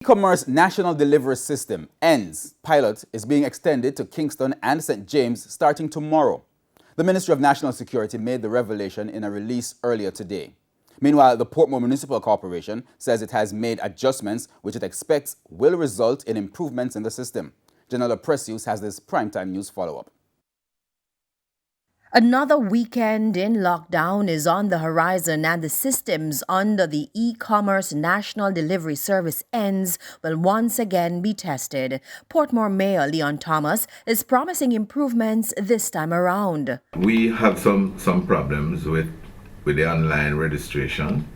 E-commerce National Delivery System, ENDS, pilot is being extended to Kingston and St. James starting tomorrow. The Ministry of National Security made the revelation in a release earlier today. Meanwhile, the Portmore Municipal Corporation says it has made adjustments which it expects will result in improvements in the system. Janella Precious has this primetime news follow-up. Another weekend in lockdown is on the horizon, and the systems under the E-commerce National Delivery Service ENDS will once again be tested. Portmore Mayor Leon Thomas is promising improvements this time around. We have some problems with the online registration,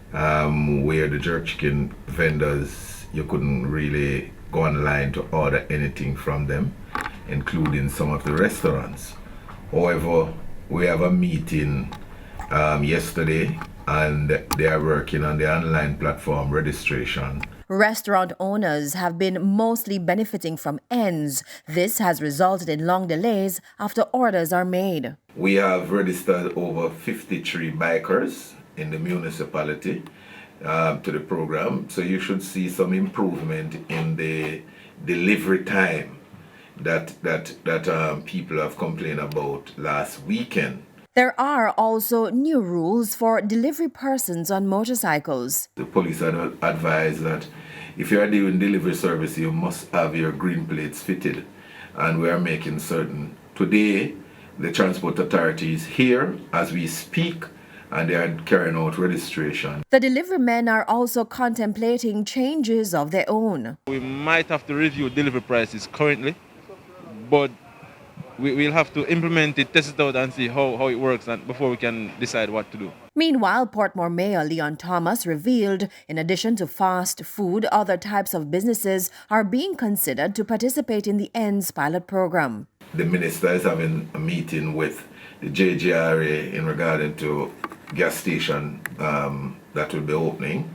where the jerk chicken vendors, you couldn't really go online to order anything from them, including some of the restaurants. However, we have a meeting yesterday, and they are working on the online platform registration. Restaurant owners have been mostly benefiting from ENDS. This has resulted in long delays after orders are made. We have registered over 53 bikers in the municipality to the program, so you should see some improvement in the delivery time that people have complained about last weekend. There are also new rules for delivery persons on motorcycles. The police are advised that if you are doing delivery service, you must have your green plates fitted, and we are making certain. Today, the Transport Authority is here as we speak, and they are carrying out registration. The delivery men are also contemplating changes of their own. We might have to review delivery prices currently, but we'll have to implement it, test it out, and see how it works before we can decide what to do. Meanwhile, Portmore Mayor Leon Thomas revealed, in addition to fast food, other types of businesses are being considered to participate in the ENDS pilot program. The minister is having a meeting with the JGRA in regard to gas station that will be opening,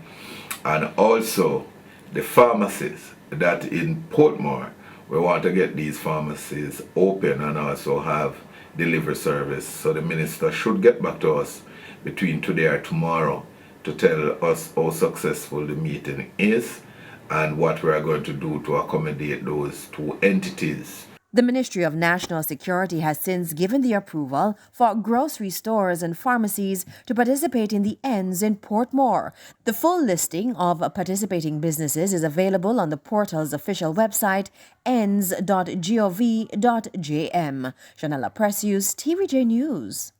and also the pharmacies that in Portmore. We want to get these pharmacies open and also have delivery service. So the minister should get back to us between today or tomorrow to tell us how successful the meeting is and what we are going to do to accommodate those two entities. The Ministry of National Security has since given the approval for grocery stores and pharmacies to participate in the ENDS in Portmore. The full listing of participating businesses is available on the portal's official website, ends.gov.jm. Janella Precious, TVJ News.